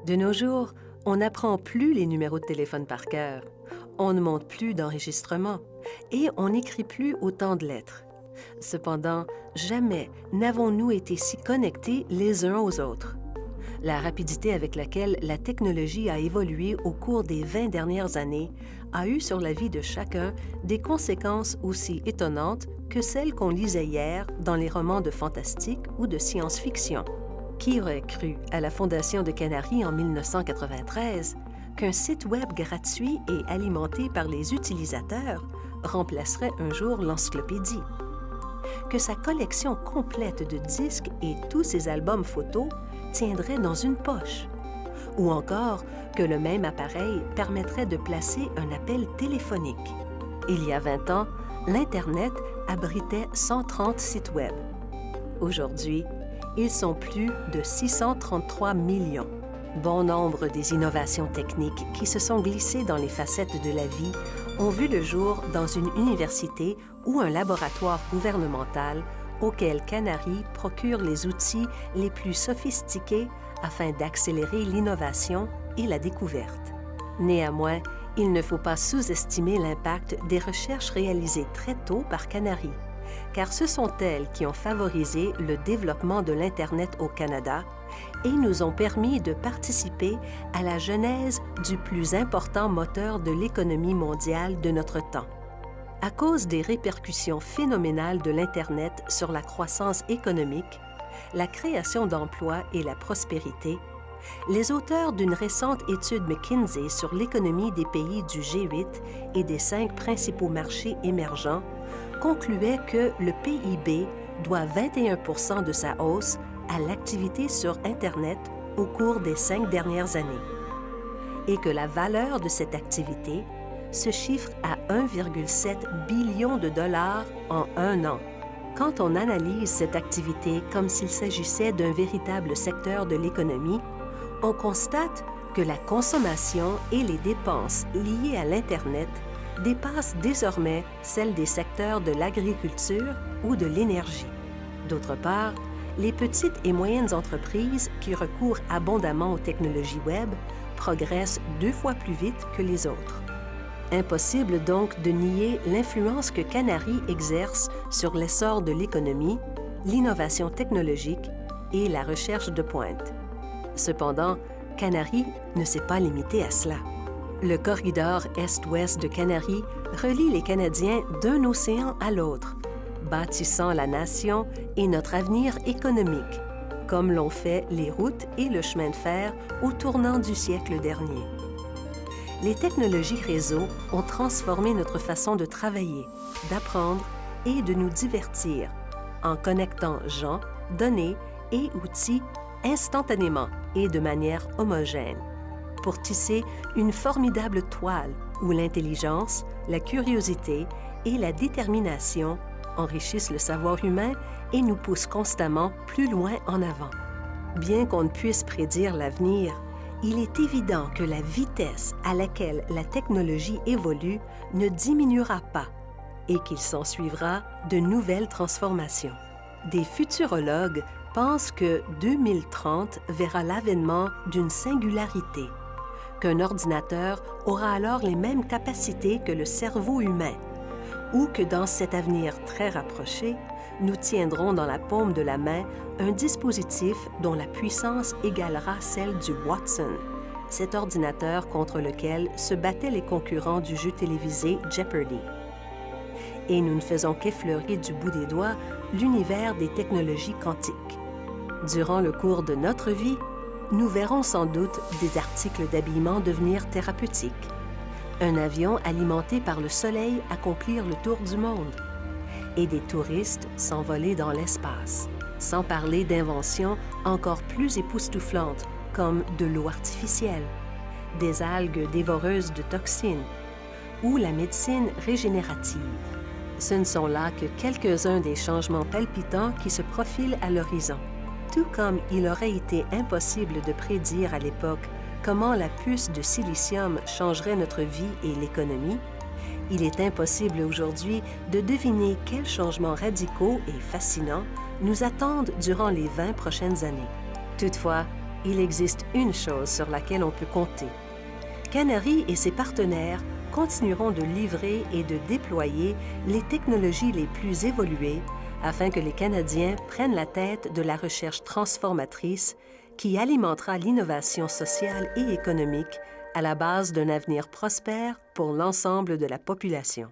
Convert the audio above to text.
De nos jours, on n'apprend plus les numéros de téléphone par cœur, on ne monte plus d'enregistrement et on n'écrit plus autant de lettres. Cependant, jamais n'avons-nous été si connectés les uns aux autres. La rapidité avec laquelle la technologie a évolué au cours des 20 dernières années a eu sur la vie de chacun des conséquences aussi étonnantes que celles qu'on lisait hier dans les romans de fantastique ou de science-fiction. Qui aurait cru à la fondation de Canary en 1993 qu'un site web gratuit et alimenté par les utilisateurs remplacerait un jour l'encyclopédie? Que sa collection complète de disques et tous ses albums photos tiendraient dans une poche? Ou encore que le même appareil permettrait de placer un appel téléphonique? Il y a 20 ans, l'Internet abritait 130 sites web. Aujourd'hui, ils sont plus de 633 millions. Bon nombre des innovations techniques qui se sont glissées dans les facettes de la vie ont vu le jour dans une université ou un laboratoire gouvernemental auquel Canary procure les outils les plus sophistiqués afin d'accélérer l'innovation et la découverte. Néanmoins, il ne faut pas sous-estimer l'impact des recherches réalisées très tôt par Canary, car ce sont elles qui ont favorisé le développement de l'Internet au Canada et nous ont permis de participer à la genèse du plus important moteur de l'économie mondiale de notre temps. À cause des répercussions phénoménales de l'Internet sur la croissance économique, la création d'emplois et la prospérité, les auteurs d'une récente étude McKinsey sur l'économie des pays du G8 et des 5 principaux marchés émergents concluaient que le PIB doit 21% de sa hausse à l'activité sur Internet au cours des 5 dernières années et que la valeur de cette activité se chiffre à 1,7 billion de dollars en un an. Quand on analyse cette activité comme s'il s'agissait d'un véritable secteur de l'économie, on constate que la consommation et les dépenses liées à l'Internet dépassent désormais celles des secteurs de l'agriculture ou de l'énergie. D'autre part, les petites et moyennes entreprises qui recourent abondamment aux technologies web progressent 2 fois plus vite que les autres. Impossible donc de nier l'influence que Canary exerce sur l'essor de l'économie, l'innovation technologique et la recherche de pointe. Cependant, Canary ne s'est pas limité à cela. Le corridor Est-Ouest de Canary relie les Canadiens d'un océan à l'autre, bâtissant la nation et notre avenir économique, comme l'ont fait les routes et le chemin de fer au tournant du siècle dernier. Les technologies réseau ont transformé notre façon de travailler, d'apprendre et de nous divertir en connectant gens, données et outils instantanément et de manière homogène, pour tisser une formidable toile où l'intelligence, la curiosité et la détermination enrichissent le savoir humain et nous poussent constamment plus loin en avant. Bien qu'on ne puisse prédire l'avenir, il est évident que la vitesse à laquelle la technologie évolue ne diminuera pas et qu'il s'ensuivra de nouvelles transformations. Des futurologues pensent que 2030 verra l'avènement d'une singularité, qu'un ordinateur aura alors les mêmes capacités que le cerveau humain, ou que dans cet avenir très rapproché, nous tiendrons dans la paume de la main un dispositif dont la puissance égalera celle du Watson, cet ordinateur contre lequel se battaient les concurrents du jeu télévisé Jeopardy. Et nous ne faisons qu'effleurer du bout des doigts l'univers des technologies quantiques. Durant le cours de notre vie, nous verrons sans doute des articles d'habillement devenir thérapeutiques, un avion alimenté par le soleil accomplir le tour du monde, et des touristes s'envoler dans l'espace, sans parler d'inventions encore plus époustouflantes comme de l'eau artificielle, des algues dévoreuses de toxines ou la médecine régénérative. Ce ne sont là que quelques-uns des changements palpitants qui se profilent à l'horizon. Tout comme il aurait été impossible de prédire à l'époque comment la puce de silicium changerait notre vie et l'économie, il est impossible aujourd'hui de deviner quels changements radicaux et fascinants nous attendent durant les 20 prochaines années. Toutefois, il existe une chose sur laquelle on peut compter. Canary et ses partenaires continueront de livrer et de déployer les technologies les plus évoluées afin que les Canadiens prennent la tête de la recherche transformatrice qui alimentera l'innovation sociale et économique à la base d'un avenir prospère pour l'ensemble de la population.